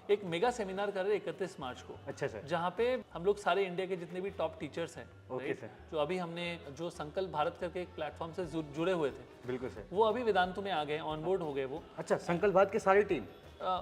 एक mega seminar कर रहे हैं 31 मार्च को। अच्छा सर। जहाँ पे हम लोग सारे इंडिया के जितने भी टॉप टीचर्स हैं, ओके right? सर। जो अभी हमने जो संकल्प भारत करके एक प्लेटफॉर्म से जुड़े हुए थे, बिल्कुल सर। वो अभी वेदांतु में आ गए, ऑन बोर्ड हो गए वो अच्छा, संकल्प भारत की सारी टीम।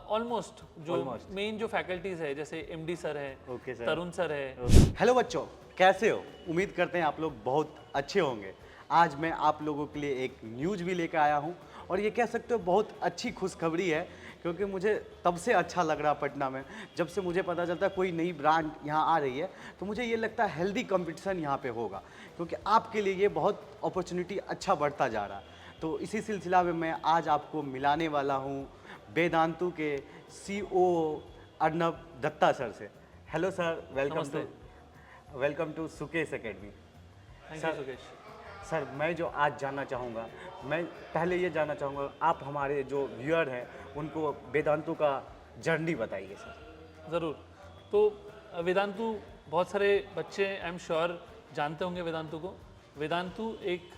ऑलमोस्ट। जो मेन जो फैकल्टीज है, जैसे एमडी सर है, ओके सर। तरुण सर है। हेलो बच्चों, कैसे हो? उम्मीद करते हैं आप लोग बहुत अच्छे होंगे। आज मैं आप लोगों के लिए एक न्यूज़ भी लेकर आया हूँ और ये कह सकते हो बहुत अच्छी खुशखबरी है, क्योंकि मुझे तब से अच्छा लग रहा पटना में जब से मुझे पता चलता है कोई नई ब्रांड यहाँ आ रही है, तो मुझे ये लगता है हेल्दी कंपटीशन यहाँ पे होगा, क्योंकि आपके लिए ये बहुत अपॉर्चुनिटी अच्छा बढ़ता जा रहा है। तो इसी सिलसिला में मैं आज आपको मिलाने वाला हूँ वेदांतु के CEO अर्नब दत्ता सर से। Hello sir, welcome to Sukesh academy. Thank you Sukesh. Sir, मैं जो आज जानना चाहूँगा, मैं पहले ये जानना चाहूँगा, आप हमारे जो व्यूअर हैं उनको वेदांतु का जर्नी बताइए सर। ज़रूर। तो वेदांतु बहुत सारे बच्चे आई एम श्योर जानते होंगे वेदांतु को। वेदांतु एक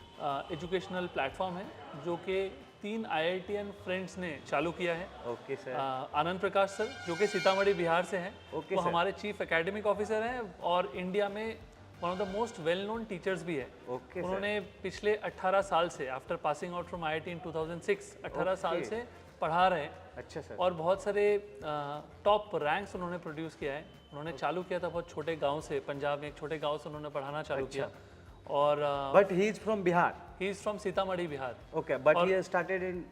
एजुकेशनल प्लेटफॉर्म है जो कि 3 IITian फ्रेंड्स ने चालू किया है। Okay sir. Anand Prakash sir जो कि सीतामढ़ी बिहार से हैं, ओके वो सर। हमारे चीफ एकेडमिक ऑफिसर हैं और इंडिया में one of the most well known teachers भी है। Okay sir. उन्होंने पिछले 18 साल से, after passing out from IIT इन 2006, 18 साल ओके। से पढ़ा रहे हैं अच्छा सर। और बहुत सारे टॉप रैंक्स उन्होंने प्रोड्यूस किया है। उन्होंने चालू किया था बहुत छोटे गांव से, पंजाब में एक छोटे गांव से उन्होंने पढ़ाना चालू किया। और but he is from Bihar. He is from Sitamarhi Bihar. Okay, but he started in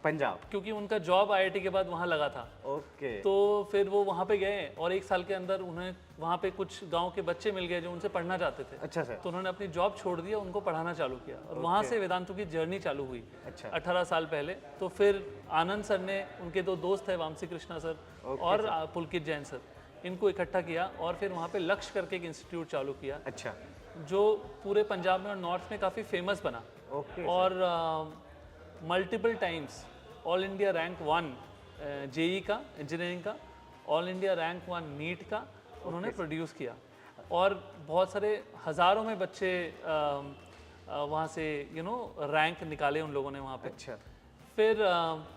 Punjab. क्योंकि उनका जॉब IIT के बाद वहाँ लगा था, ओके। तो फिर वो वहाँ पे गए और 1 साल के अंदर उन्हें वहाँ पे कुछ गांव के बच्चे मिल गए जो उनसे पढ़ना चाहते थे। अच्छा सर। तो उन्होंने अपनी जॉब छोड़ दिया, उनको पढ़ाना चालू किया और वहाँ से वेदांतु की जर्नी चालू हुई। अच्छा। 18 साल पहले। तो फिर आनंद सर ने, उनके 2 दोस्त है वामसी कृष्णा सर और पुलकित जैन सर, इनको इकट्ठा किया और फिर वहाँ पे लक्ष्य करके एक इंस्टीट्यूट चालू किया अच्छा। जो पूरे पंजाब में और नॉर्थ में काफ़ी फेमस बना। ओके। और multiple times all India rank 1 JEE का, इंजीनियरिंग का, ऑल इंडिया रैंक 1 नीट का उन्होंने प्रोड्यूस किया और बहुत सारे हज़ारों में बच्चे वहाँ से रैंक निकाले उन लोगों ने वहाँ पे। अच्छा। फिर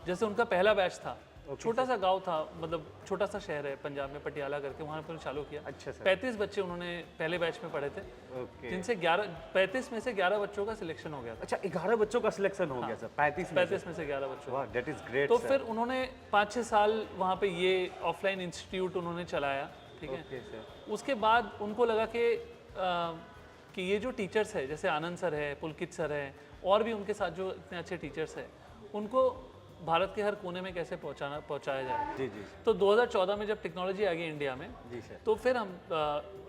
जैसे उनका पहला बैच था, छोटा सा गांव था, मतलब छोटा सा शहर है पंजाब में, पटियाला करके, वहाँ पर चालू किया। अच्छा सर। 35 बच्चे उन्होंने पहले बैच में पढ़े थे, ओके। जिनसे 35 में से 11 बच्चों का सिलेक्शन हो गया था। अच्छा, 11 बच्चों का सिलेक्शन हो गया सर? 35 में से 11 बच्चों। वाह, दैट इज ग्रेट। तो फिर उन्होंने 5-6 साल वहाँ पे ये ऑफलाइन इंस्टीट्यूट उन्होंने चलाया, ठीक है। Okay sir. उसके बाद उनको लगा कि ये जो टीचर्स है, जैसे आनंद सर है, पुलकित सर है और भी उनके साथ जो इतने अच्छे टीचर्स हैं, उनको भारत के हर कोने में कैसे पहुंचाया जाए। जी जी तो 2014 में जब टेक्नोलॉजी आ गई इंडिया में, जी सर। तो फिर हम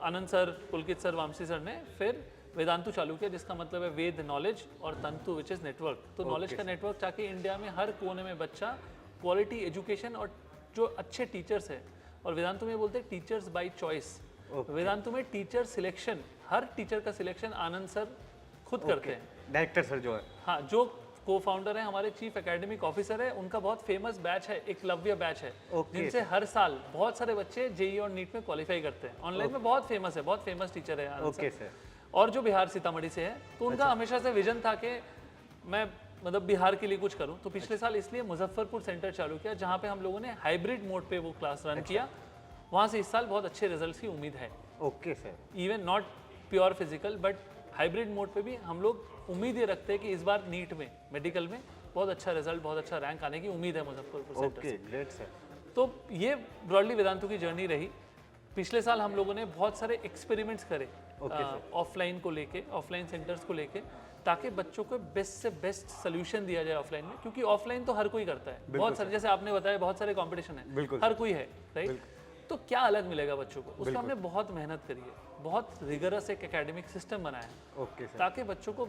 आनंद सर, पुलकित सर, वामसी सर ने फिर वेदांतु चालू किया, जिसका मतलब है वेद नॉलेज और तंतु विच इज नेटवर्क। तो नॉलेज का नेटवर्क, ताकि इंडिया में हर कोने में बच्चा क्वालिटी एजुकेशन और जो अच्छे टीचर्स है, और वेदांतु में बोलते हैं टीचर्स बाय चॉइस। वेदांतु में टीचर सिलेक्शन, हर टीचर का सिलेक्शन आनंद सर खुद करते हैं। डायरेक्टर सर जो है। हाँ, जो को-फाउंडर है, हमारे चीफ एकेडमिक ऑफिसर है, उनका बहुत फेमस बैच है, एकलव्य बैच है, जिनसे हर साल बहुत सारे बच्चे JEE और नीट में क्वालिफाई करते हैं। ऑनलाइन में बहुत फेमस है, बहुत फेमस टीचर है आनंद ओके सर। सर। और जो बिहार सीतामढ़ी से है, तो उनका हमेशा से विजन था कि मैं मतलब बिहार के लिए कुछ करूं। तो पिछले साल इसलिए मुजफ्फरपुर सेंटर चालू किया, जहां पे हम लोगों ने हाइब्रिड मोड पे वो क्लास रन किया। वहां से इस साल बहुत अच्छे रिजल्ट्स की उम्मीद है। Okay sir. Even not pure physical but hybrid mode पे भी हम लोग उम्मीद ये रखते हैं कि इस बार नीट में, मेडिकल में बहुत अच्छा रिजल्ट, बहुत अच्छा रैंक आने की उम्मीद है मुजफ्फरपुर सेंटर ओके, से। Great sir. तो ये ब्रॉडली वेदांतु की जर्नी रही। पिछले साल हम लोगों ने बहुत सारे एक्सपेरिमेंट्स करे ऑफलाइन को लेके, ऑफलाइन सेंटर्स को लेके, ताकि बच्चों को बेस्ट से बेस्ट सोल्यूशन दिया जाए ऑफलाइन में, क्योंकि ऑफलाइन तो हर कोई करता है। बहुत सारे, जैसे आपने बताया, बहुत सारे कंपटीशन है, हर कोई है, राइट। तो क्या अलग मिलेगा बच्चों को, उसमें हमने बहुत मेहनत करी है, बहुत रिगरस एक एकेडमिक सिस्टम बनाया है। Okay sir. ताकि बच्चों को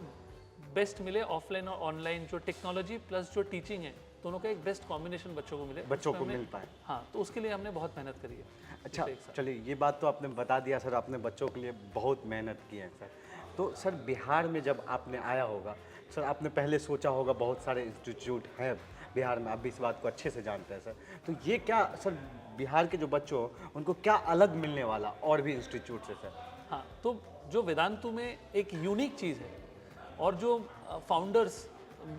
बेस्ट मिले। ऑफलाइन और ऑनलाइन जो टेक्नोलॉजी प्लस जो टीचिंग है, दोनों का एक बेस्ट कॉम्बिनेशन बच्चों को मिले, बच्चों को मिल पाए। हाँ, तो उसके लिए हमने बहुत मेहनत करी है। अच्छा, चलिए, ये बात तो आपने बता दिया सर, आपने बच्चों के लिए बहुत मेहनत की है सर। तो सर, बिहार में जब आपने आया होगा सर, आपने पहले सोचा होगा, बहुत सारे इंस्टीट्यूट हैं बिहार में, आप भी इस बात को अच्छे से जानते हैं सर। तो ये क्या सर, बिहार के जो बच्चों उनको क्या अलग मिलने वाला और भी इंस्टीट्यूट से सर? हाँ, तो जो वेदांतु में एक यूनिक चीज़ है और जो फाउंडर्स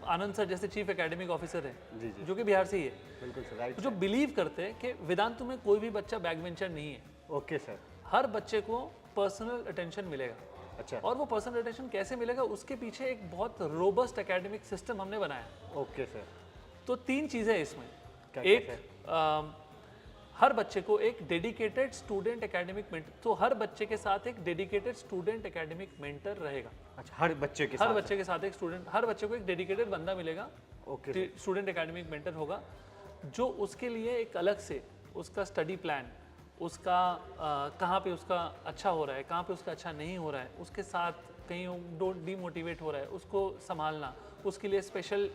आनंद सर जैसे चीफ एकेडमिक ऑफिसर है, जी जी जो कि बिहार से ही है, बिल्कुल सर, राइट। जो बिलीव करते हैं कि वेदांतु में कोई भी बच्चा बैकबेंचर नहीं है। Okay sir. हर बच्चे को पर्सनल अटेंशन मिलेगा। अच्छा। और वो पर्सनल अटेंशन कैसे मिलेगा, उसके पीछे एक बहुत रोबस्ट एकेडमिक सिस्टम हमने बनाया। Okay sir. तो 3 चीज़ें इसमें। क्या एक, हर बच्चे को एक डेडिकेटेड स्टूडेंट एकेडमिक मेंटर, तो हर बच्चे के साथ एक डेडिकेटेड स्टूडेंट एकेडमिक मेंटर रहेगा। अच्छा, हर बच्चे के हर साथ? बच्चे के साथ एक स्टूडेंट, हर बच्चे को एक डेडिकेटेड बंदा मिलेगा, okay sir. Student academic mentor होगा, जो उसके लिए एक अलग से उसका स्टडी प्लान, उसका कहाँ पे उसका अच्छा हो रहा है, कहाँ पे उसका अच्छा नहीं हो रहा है, उसके साथ कहीं डीमोटिवेट हो रहा है, उसको संभालना, उसके लिए स्पेशल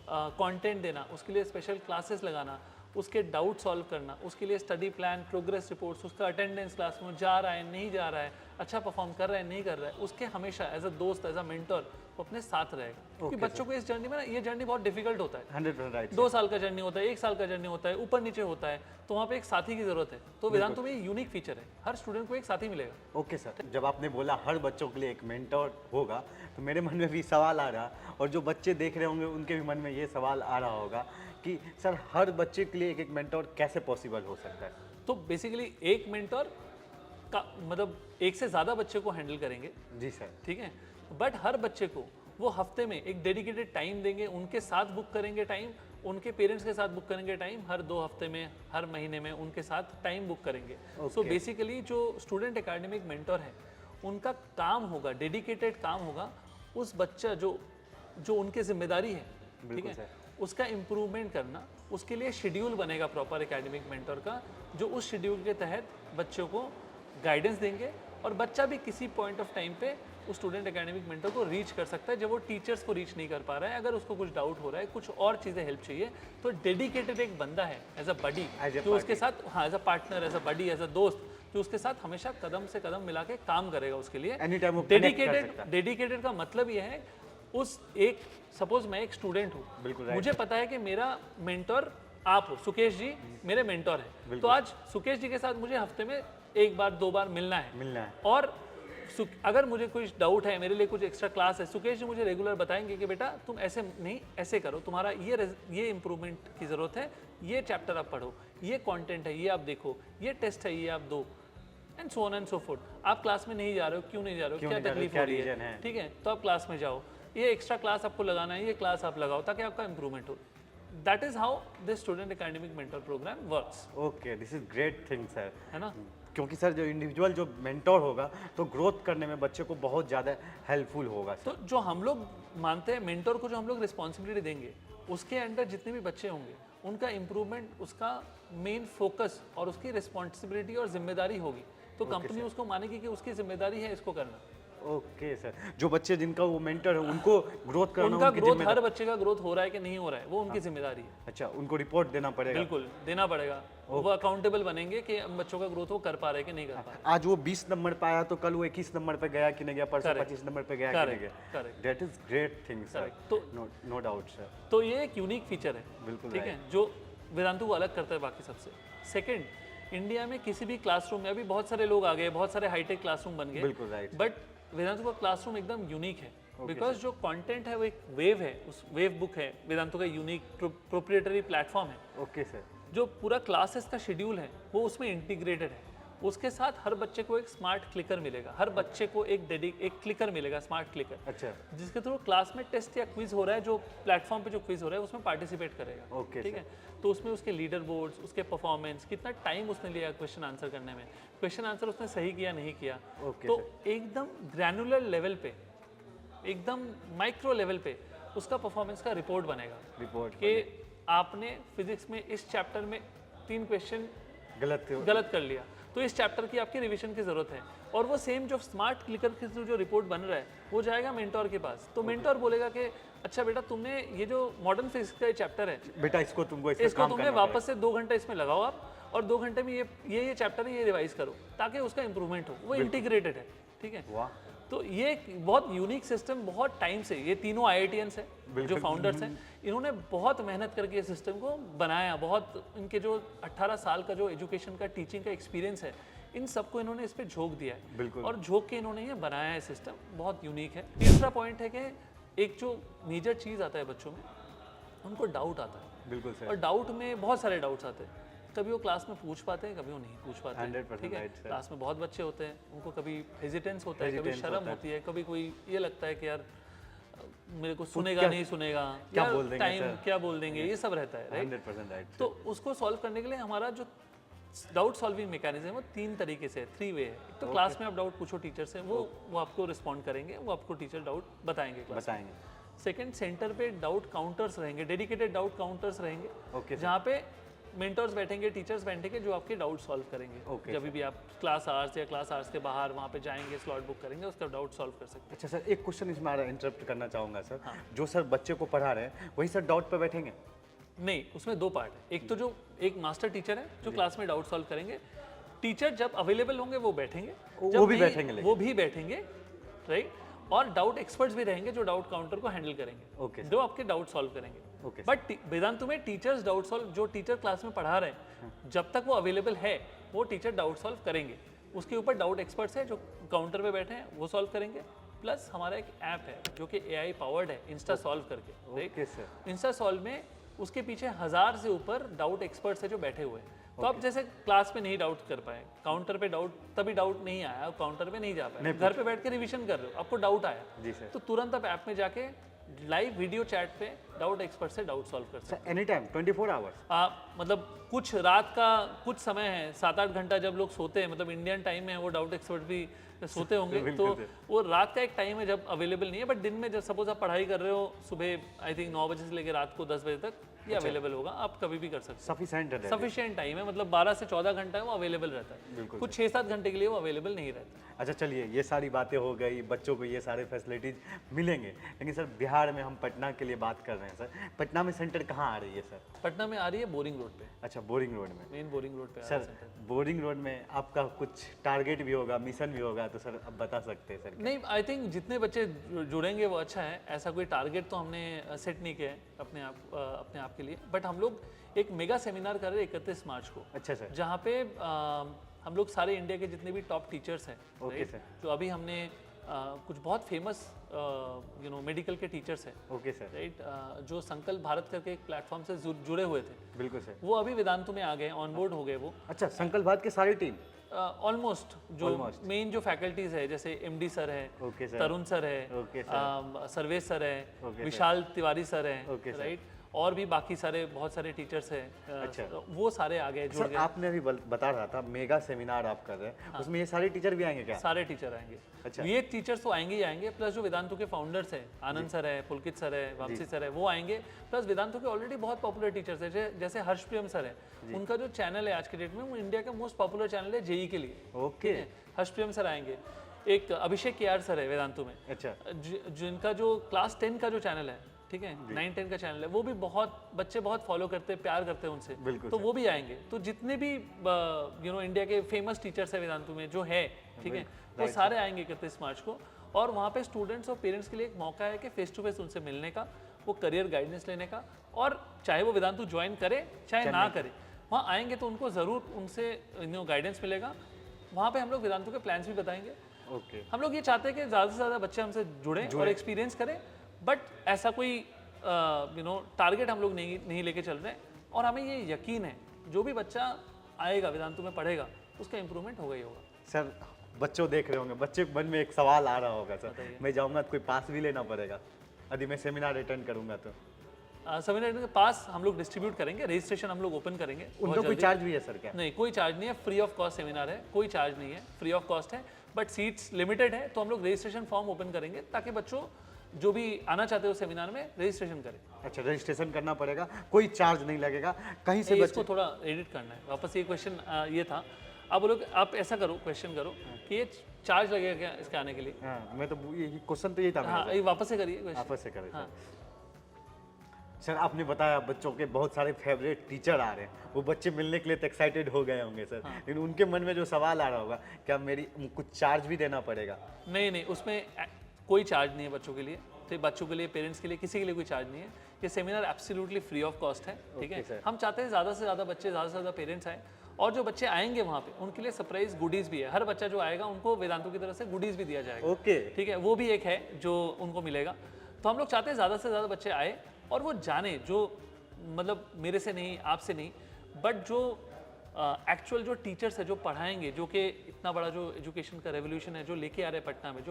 कंटेंट देना, उसके लिए स्पेशल क्लासेस लगाना, उसके डाउट सॉल्व करना, उसके लिए स्टडी प्लान, प्रोग्रेस रिपोर्ट्स, उसका अटेंडेंस क्लास में जा रहा है नहीं जा रहा है, अच्छा परफॉर्म कर रहा है नहीं कर रहा है, उसके हमेशा एज अ दोस्त, एज अ मेंटर वो अपने साथ रहेगा। क्योंकि बच्चों को इस जर्नी में ना, ये जर्नी बहुत डिफिकल्ट होता है। 100% राइट। 2 साल का जर्नी होता है, 1 साल का जर्नी होता है, ऊपर नीचे होता है, तो वहाँ पे एक साथी की जरूरत है। तो वेदांतु में यूनिक फीचर है, हर स्टूडेंट को एक साथी मिलेगा। ओके सर, जब आपने बोला हर बच्चों के लिए एक मेंटर होगा, तो मेरे मन में भी सवाल आ रहा, और जो बच्चे देख रहे होंगे उनके भी मन में ये सवाल आ रहा होगा कि सर हर बच्चे के लिए एक एक मेंटर कैसे पॉसिबल हो सकता है? तो बेसिकली एक मेंटर का मतलब एक से ज़्यादा बच्चे को हैंडल करेंगे, जी सर। ठीक है, बट हर बच्चे को वो हफ्ते में एक डेडिकेटेड टाइम देंगे, उनके साथ बुक करेंगे टाइम, उनके पेरेंट्स के साथ बुक करेंगे टाइम, हर 2 हफ्ते में, हर महीने में उनके साथ टाइम बुक करेंगे। सो बेसिकली जो स्टूडेंट एकेडमिक मेंटर है, उनका काम होगा, डेडिकेटेड काम होगा, उस बच्चा जो उनकी जिम्मेदारी है, ठीक है, उसका इम्प्रूवमेंट करना, उसके लिए शेड्यूल बनेगा प्रॉपर एकेडमिक मेंटर का, जो उस शेड्यूल के तहत बच्चों को गाइडेंस देंगे, और बच्चा भी किसी पॉइंट ऑफ टाइम पे उस स्टूडेंट एकेडमिक मेंटर को रीच कर सकता है जब वो टीचर्स को रीच नहीं कर पा रहा है। अगर उसको कुछ डाउट हो रहा है, कुछ और चीज़ें हेल्प चाहिए, तो डेडिकेटेड एक बंदा है एज अ बडी, जो उसके साथ, हाँ, as a partner, as a buddy, as a दोस्त, जो उसके साथ हमेशा कदम से कदम मिला के काम करेगा उसके लिए। डेडिकेटेड का मतलब ये है, उस एक, सपोज मैं एक स्टूडेंट हूँ, मुझे पता है कि मेरा मेंटर आप हो, सुकेश जी मेरे मेंटर है, तो आज सुकेश जी के साथ मुझे हफ्ते में 1 बार 2 बार मिलना है। और अगर मुझे कुछ डाउट है, मेरे लिए कुछ एक्स्ट्रा क्लास है, सुकेश जी मुझे रेगुलर बताएंगे कि बेटा तुम ऐसे नहीं, ऐसे करो, तुम्हारा ये इंप्रूवमेंट की ज़रूरत है, ये चैप्टर आप पढ़ो, ये कंटेंट है ये आप देखो, ये टेस्ट है ये आप दो, and so on and so fourth. आप क्लास में नहीं जा रहे हो, क्यों नहीं जा रहे हो, क्या तकलीफ हो रही है, ठीक है, तो आप क्लास में जाओ, ये एक्स्ट्रा क्लास आपको लगाना है, ये क्लास आप लगाओ, ताकि आपका इंप्रूवमेंट हो। That is how this student academic mentor program works. Okay, this is great thing sir, है ना? क्योंकि सर जो इंडिविजुअल जो मेंटर होगा, तो ग्रोथ करने में बच्चे को बहुत ज़्यादा हेल्पफुल होगा सर। तो जो हम लोग मानते हैं, मेंटर को जो हम लोग रिस्पॉन्सिबिलिटी देंगे, उसके अंडर जितने भी बच्चे होंगे, उनका इम्प्रूवमेंट, उसका मेन फोकस और उसकी रिस्पॉन्सिबिलिटी और जिम्मेदारी होगी। तो कंपनी उसको मानेगी कि उसकी जिम्मेदारी है इसको करना। ओके सर, जो बच्चे जिनका वो मेंटर है उनको ग्रोथ करना, उनका ग्रोथ, हर बच्चे का ग्रोथ हो रहा है कि नहीं हो रहा है, वो उनकी जिम्मेदारी है। अच्छा, उनको रिपोर्ट देना पड़ेगा? बिल्कुल देना पड़ेगा, वो अकाउंटेबल बनेंगे कि बच्चों का ग्रोथ वो कर पा रहे हैं कि नहीं कर पा रहे। आज वो 20 नंबर पे आया, तो कल वो 21 नंबर पे गया कि नहीं गया, परसों 25 नंबर पे गया कि नहीं गया। Correct, that is great thing sir, तो नो डाउट सर। तो ये एक यूनिक फीचर है, बिल्कुल, ठीक है, जो वेदांतु को अलग करता है बाकी सबसे। सेकंड, इंडिया में किसी भी क्लासरूम में, अभी बहुत सारे लोग आ गए, बहुत सारे हाईटेक क्लासरूम बन गए, बिल्कुल राइट, बट वेदांतु का क्लासरूम एकदम यूनिक है, बिकॉज जो कंटेंट है वो एक वेव है, उस वेव बुक है, वेदांतु का यूनिक प्रोप्रिएटरी प्लेटफॉर्म है। ओके सर, जो पूरा क्लासेस का शेड्यूल है वो उसमें इंटीग्रेटेड है। उसके साथ हर बच्चे को एक स्मार्ट क्लिकर मिलेगा, हर बच्चे को एक क्लिकर मिलेगा, स्मार्ट क्लिकर, अच्छा, जिसके थ्रू क्लास में टेस्ट या क्विज हो रहा है, जो प्लेटफॉर्म पे जो क्विज हो रहा है उसमें पार्टिसिपेट करेगा। ओके, ठीक है, तो उसमें उसके लीडर बोर्ड्स, उसके परफॉर्मेंस, कितना टाइम उसने लिया क्वेश्चन आंसर करने में, क्वेश्चन आंसर उसने सही किया नहीं किया, तो एकदम ग्रैनुलर लेवल पे, एकदम माइक्रो लेवल पे उसका परफॉर्मेंस का रिपोर्ट बनेगा। रिपोर्ट कि आपने फिजिक्स में इस चैप्टर में 3 क्वेश्चन गलत कर लिया, तो इस चैप्टर की आपकी रिवीजन की जरूरत है। और वो सेम जो स्मार्ट क्लिकर के थ्रू जो रिपोर्ट बन रहा है वो जाएगा मेंटोर के पास, तो मेंटोर बोलेगा कि अच्छा बेटा तुमने ये जो मॉडर्न फिजिक्स का चैप्टर है बेटा, इसको तुमने वापस से 2 घंटे इसमें लगाओ आप, और 2 घंटे में ये चैप्टर है ये रिवाइज करो, ताकि उसका इंप्रूवमेंट हो। वो इंटीग्रेटेड है, ठीक है। वाह, तो ये एक बहुत यूनिक सिस्टम, बहुत टाइम से, ये तीनों IITians हैं जो फाउंडर्स हैं, इन्होंने बहुत मेहनत करके इस सिस्टम को बनाया। बहुत इनके जो 18 साल का जो एजुकेशन का, टीचिंग का एक्सपीरियंस है, इन सबको इन्होंने इस पे झोंक दिया है, और झोंक के इन्होंने ये बनाया है सिस्टम, बहुत यूनिक है। तीसरा पॉइंट है कि एक जो मेजर चीज़ आता है बच्चों में, उनको डाउट आता है। बिल्कुल सर। और डाउट में बहुत सारे डाउट्स आते हैं। कभी वो क्लास में पूछ पाते हैं, कभी वो नहीं पूछ पाते हैं। 100% ठीक है, right, sir. क्लास में बहुत बच्चे होते हैं, उनको कभी हेजिटेंस होता है, कभी Hesitance शर्म होता है। होती है, कभी कोई ये लगता है कि यार मेरे को सुनेगा क्या- नहीं सुनेगा, क्या यार बोल देंगे टाइम sir? क्या बोल देंगे, ये सब रहता है, राइट। 100% राइट। तो उसको सॉल्व करने के लिए हमारा जो डाउट सॉल्विंग मैकेनिज्म है वो 3 तरीके से है, 3 वे है। एक तो क्लास में आप डाउट पूछो टीचर से, वो आपको रिस्पॉन्ड करेंगे, वो आपको टीचर डाउट बताएंगे क्लास। बताएंगे। सेकंड, सेंटर पे डाउट काउंटर्स रहेंगे, डेडिकेटेड डाउट काउंटर्स रहेंगे, ओके जहाँ पे मेंटर्स बैठेंगे, टीचर्स बैठेंगे, जो आपके डाउट सॉल्व करेंगे। Okay, जब भी आप क्लास आवर्स या क्लास आवर्स के बाहर वहाँ पे जाएंगे, स्लॉट बुक करेंगे, उसका डाउट सॉल्व कर सकते अच्छा सर, एक क्वेश्चन इसमें आ रहा है, इंटरप्ट करना चाहूँगा सर। जो सर बच्चे को पढ़ा रहे हैं वही सर डाउट पे बैठेंगे? हैं। नहीं, उसमें 2 पार्ट है। एक तो जो एक मास्टर टीचर है जो क्लास में डाउट सॉल्व करेंगे, टीचर जब अवेलेबल होंगे वो बैठेंगे, वो जब भी नहीं, बैठेंगे लेकिन। वो भी बैठेंगे, राइट। और डाउट एक्सपर्ट्स भी रहेंगे जो डाउट काउंटर को हैंडल करेंगे, ओके जो आपके डाउट सॉल्व करेंगे। ओके बट वेदांतु में टीचर्स डाउट सॉल्व, जो टीचर क्लास में पढ़ा रहे हैं, जब तक वो अवेलेबल है वो टीचर डाउट सॉल्व करेंगे। उसके ऊपर डाउट एक्सपर्ट्स है जो काउंटर पे बैठे हैं, वो सॉल्व करेंगे। प्लस हमारा एक ऐप है जो कि AI पावर्ड है, इंस्टा सॉल्व करके, right. Okay sir. Insta solve में उसके पीछे 1000 से ऊपर डाउट एक्सपर्ट्स है जो बैठे हुए हैं। तो आप जैसे क्लास में नहीं डाउट कर पाए, काउंटर पे डाउट, तभी डाउट नहीं आया, काउंटर पे नहीं जा पाए, घर पे बैठ के रिवीजन कर रहे हो, आपको डाउट आया, जी सर। तो तुरंत आप ऐप में जाके लाइव वीडियो चैट पे डाउट एक्सपर्ट से डाउट सॉल्व कर सकते सर एनी टाइम 24 आवर्स? हैं। आप मतलब कुछ रात का कुछ समय है, 7-8 घंटा जब लोग सोते हैं, मतलब इंडियन टाइम में वो डाउट एक्सपर्ट भी सोते होंगे, तो वो रात का एक टाइम है जब अवेलेबल नहीं है। बट दिन में जब सपोज आप पढ़ाई कर रहे हो, सुबह आई थिंक 9 बजे से लेकर रात को 10 बजे तक ये अवेलेबल होगा, आप कभी भी कर सकते हैं। सफिशिएंट है? सफिशिएंट टाइम है, मतलब 12 से 14 घंटा है वो अवेलेबल रहता है। बिल्कुल कुछ 6-7 घंटे के लिए वो अवेलेबल नहीं रहता। अच्छा चलिए, ये सारी बातें हो गई, बच्चों को ये सारे फैसिलिटीज मिलेंगे, लेकिन सर बिहार में हम पटना के लिए बात कर रहे हैं सर। पटना में सेंटर कहाँ आ रही है सर? पटना में आ रही है बोरिंग रोड पे, अच्छा, बोरिंग रोड में। मेन बोरिंग रोड पे आ रहा है सर सेंटर। बोरिंग रोड में आपका कुछ टारगेट भी होगा, मिशन भी होगा, तो सर अब बता सकते हैं सर? नहीं, आई थिंक जितने बच्चे जुड़ेंगे वो अच्छा है। ऐसा कोई टारगेट तो हमने सेट नहीं किया है अपने आप के लिए। बट हम लोग एक मेगा सेमिनार कर रहे हैं 31 मार्च को, अच्छा सर। जहाँ पे हम लोग सारे इंडिया के जितने भी टॉप टीचर्स हैं, ओके right? सर। जो अभी हमने कुछ बहुत फेमस मेडिकल के टीचर्स हैं, ओके सर। राइट, जो संकल्प भारत करके एक प्लेटफॉर्म से जुड़े हुए थे, बिल्कुल सर। वो अभी वेदांतु में आ गए, ऑनबोर्ड हो गए वो अच्छा, संकल्प भारत की सारी टीम? ऑलमोस्ट। जो मेन जो फैकल्टीज है, जैसे MD सर है, ओके सर। तरुण सर है, ओके सर्वेश सर है, ओके विशाल तिवारी सर है, ओके सर। राइट, और भी बाकी सारे बहुत सारे टीचर्स हैं। अच्छा। वो सारे आ गए, जुड़ सर गए। आपने अभी बता रहा था मेगा सेमिनार आप कर रहे हैं, उसमें ये सारे टीचर भी आएंगे क्या? सारे टीचर आएंगे। अच्छा। ये टीचर्स तो आएंगे ही आएंगे, प्लस जो वेदांतु के फाउंडर्स हैं, आनंद सर है, पुलकित सर है, वापसी सर है, वो आएंगे। प्लस वेदांतु के ऑलरेडी बहुत पॉपुलर टीचर्स है, जैसे हर्षप्रियम सर है, उनका जो चैनल है आज के डेट में, वो इंडिया का मोस्ट पॉपुलर चैनल है JEE के लिए। ओके। हर्षप्रियम सर आएंगे। एक अभिषेक KR सर है वेदांतु में, अच्छा। जिनका जो क्लास 10 का जो चैनल है, ठीक है, 9-10 का चैनल है, वो भी बहुत बच्चे बहुत फॉलो करते हैं, प्यार करते हैं उनसे, बिल्कुल तो वो भी आएंगे। तो जितने भी इंडिया के फेमस टीचर्स है वेदांतु में जो है, ठीक है, वो सारे आएंगे 31 मार्च को। और वहाँ पे स्टूडेंट्स और पेरेंट्स के लिए एक मौका है कि फेस टू फेस उनसे मिलने का, वो करियर गाइडेंस लेने का, और चाहे वो वेदांतु ज्वाइन करे चाहे ना करे, वहाँ आएंगे तो उनको ज़रूर उनसे गाइडेंस मिलेगा। वहाँ पे हम लोग वेदांतु के प्लान्स भी बताएंगे। ओके। हम लोग ये चाहते हैं कि ज़्यादा से ज़्यादा बच्चे हमसे जुड़ें और एक्सपीरियंस करें, बट ऐसा कोई टारगेट हम लोग नहीं लेके चल रहे हैं। और हमें ये यकीन है जो भी बच्चा आएगा वेदांतु में पढ़ेगा, उसका इम्प्रूवमेंट होगा ही होगा। सर बच्चों देख रहे होंगे, बच्चे के मन में एक सवाल आ रहा होगा सर, बताइए। मैं जाऊँगा तो कोई पास भी लेना पड़ेगा यदि मैं सेमिनार अटेंड करूँगा तो? सेमिनार के पास हम लोग डिस्ट्रीब्यूट करेंगे, रजिस्ट्रेशन हम लोग ओपन करेंगे बहुत उनका कोई जल्दी। चार्ज भी है सर क्या? नहीं, कोई चार्ज नहीं है, फ्री ऑफ कॉस्ट सेमिनार है, कोई चार्ज नहीं है, फ्री ऑफ कॉस्ट है। बट सीट्स लिमिटेड है, तो हम लोग रजिस्ट्रेशन फॉर्म ओपन करेंगे ताकि बच्चों जो भी आना चाहते हो सेमिनार में रजिस्ट्रेशन करें। अच्छा, रजिस्ट्रेशन करना पड़ेगा, कोई चार्ज नहीं लगेगा कहीं से? इसको थोड़ा एडिट करना है वापस। ये क्वेश्चन ये था, आप बोलो, आप ऐसा करो, क्वेश्चन करो कि ये चार्ज लगेगा क्या इसके आने के लिए? हाँ, मैं तो ये क्वेश्चन तो यही था मेरा। हाँ, ये वापस से करिए क्वेश्चन। आपस से करें हाँ। सर आपने बताया बच्चों के बहुत सारे फेवरेट टीचर आ रहे हैं, वो बच्चे मिलने के लिए तो एक्साइटेड हो गए होंगे सर, लेकिन उनके मन में जो सवाल आ रहा होगा, क्या मेरी कुछ चार्ज भी देना पड़ेगा? नहीं, उसमें कोई चार्ज नहीं है बच्चों के लिए, तो बच्चों के लिए, पेरेंट्स के लिए, किसी के लिए कोई चार्ज नहीं है। ये seminar absolutely free of cost है, ठीक है। हम चाहते हैं ज़्यादा से ज़्यादा बच्चे, ज़्यादा से ज़्यादा पेरेंट्स आए, और जो बच्चे आएंगे वहाँ पे उनके लिए सरप्राइज गुडीज़ भी है। हर बच्चा जो आएगा उनको वेदांतु की तरफ से गुडीज़ भी दिया जाएगा, ओके। ठीक है, वो भी एक है जो उनको मिलेगा। तो हम लोग चाहते हैं ज़्यादा से ज़्यादा बच्चे आए और वो जाने, जो मतलब मेरे से नहीं, आपसे नहीं, बट जो एक्चुअल जो टीचर्स है जो पढ़ाएंगे, जो कि इतना बड़ा जो एजुकेशन का रेवोल्यूशन है जो लेके आ रहे हैं पटना में,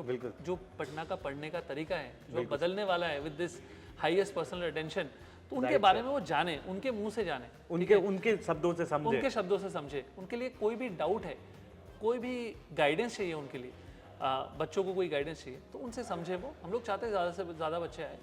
जो पटना का पढ़ने का तरीका है जो बदलने वाला है with this highest personal attention, तो उनके बारे में वो जाने, उनके मुंह से जाने, उनके शब्दों से समझे, उनके शब्दों से समझे। उनके लिए कोई भी डाउट है, कोई भी गाइडेंस चाहिए उनके लिए, बच्चों को कोई गाइडेंस चाहिए तो उनसे समझे वो। हम लोग चाहते हैं ज़्यादा से ज़्यादा बच्चे आए।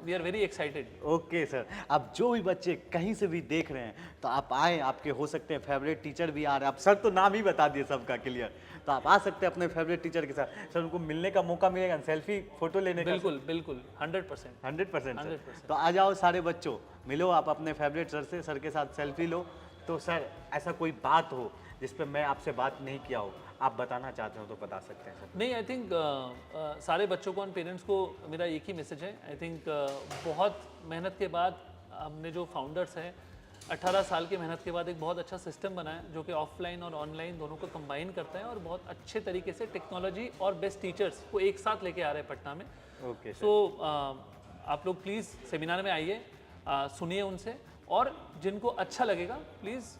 We are very excited. Okay sir, अब जो भी बच्चे कहीं से भी देख रहे हैं तो आप आए, आपके हो सकते हैं फेवरेट टीचर भी आ रहे हैं। आप सर तो नाम ही बता दिए सबका क्लियर, तो आप आ सकते हैं अपने फेवरेट टीचर के साथ। सर उनको मिलने का मौका मिलेगा, सेल्फी फोटो लेने का? बिल्कुल बिल्कुल 100%। 100%। तो आ जाओ सारे बच्चों, मिलो आप अपने फेवरेट सर से, सर के साथ सेल्फी लो। तो सर ऐसा कोई बात हो जिस पे मैं आपसे बात नहीं किया हो, आप बताना चाहते हो तो बता सकते हैं सर। नहीं, आई थिंक सारे बच्चों को और पेरेंट्स को मेरा एक ही मैसेज है। आई थिंक बहुत मेहनत के बाद हमने जो फाउंडर्स हैं 18 साल की मेहनत के बाद एक बहुत अच्छा सिस्टम बनाया जो कि ऑफलाइन और ऑनलाइन दोनों को कंबाइन करता है और बहुत अच्छे तरीके से टेक्नोलॉजी और बेस्ट टीचर्स को एक साथ लेके आ रहे हैं पटना में। ओके सो आप लोग प्लीज़ सेमिनार में आइए, सुनिए उनसे, और जिनको अच्छा लगेगा प्लीज़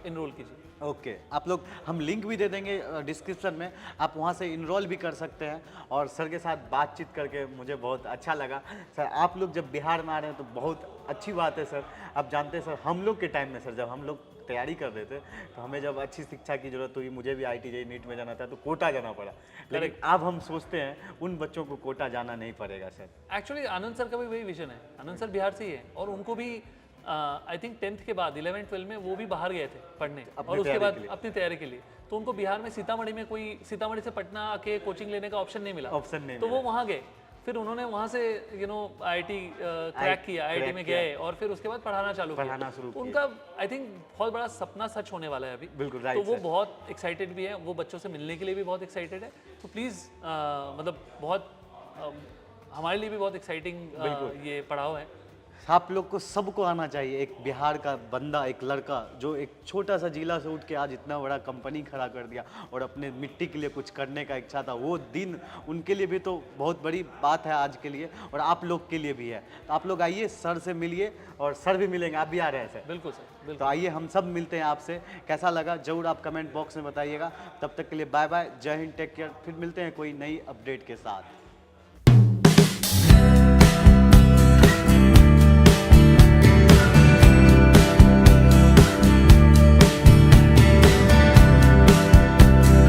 इनरोल कीजिए। ओके, आप लोग, हम लिंक भी दे देंगे डिस्क्रिप्शन में, आप वहाँ से इनरोल भी कर सकते हैं। और सर के साथ बातचीत करके मुझे बहुत अच्छा लगा। सर आप लोग जब बिहार में आ रहे हैं तो बहुत अच्छी बात है सर। आप जानते हैं सर, हम लोग के टाइम में सर, जब हम लोग तैयारी कर रहे थे तो हमें जब अच्छी शिक्षा की जरूरत हुई, मुझे भी IIT नीट में जाना था तो कोटा जाना पड़ा, लेकिन अब हम सोचते हैं उन बच्चों को कोटा जाना नहीं पड़ेगा सर। एक्चुअली आनंद सर का भी वही विजन है। आनंद सर बिहार से ही है और उनको भी आई थिंक 10th के बाद 11th 12th में वो भी बाहर गए थे पढ़ने, और उसके बाद अपनी तैयारी के लिए। तो उनको बिहार में सीतामढ़ी में कोई, सीतामढ़ी से पटना आके कोचिंग लेने का ऑप्शन नहीं मिला, तो वो वहाँ गए। फिर उन्होंने वहाँ से IIT क्रैक किया, IIT में गए और फिर उसके बाद पढ़ाना शुरू किया। तो उनका आई थिंक बहुत बड़ा सपना सच होने वाला है अभी। बिल्कुल तो वो बहुत एक्साइटेड भी है, वो बच्चों से मिलने के लिए भी बहुत एक्साइटेड है। तो प्लीज़ मतलब बहुत हमारे लिए भी बहुत एक्साइटिंग ये पड़ाव है। आप लोग को सबको आना चाहिए। एक बिहार का बंदा, एक लड़का जो एक छोटा सा जिला से उठ के आज इतना बड़ा कंपनी खड़ा कर दिया और अपने मिट्टी के लिए कुछ करने का इच्छा था, वो दिन उनके लिए भी तो बहुत बड़ी बात है आज के लिए, और आप लोग के लिए भी है। तो आप लोग आइए, सर से मिलिए, और सर भी मिलेंगे, आप भी आ रहे हैं सर? बिल्कुल सर, बिल्कुल। तो आइए हम सब मिलते हैं आपसे। कैसा लगा जरूर आप कमेंट बॉक्स में बताइएगा। तब तक के लिए बाय बाय, जय हिंद, टेक केयर। फिर मिलते हैं कोई नई अपडेट के साथ।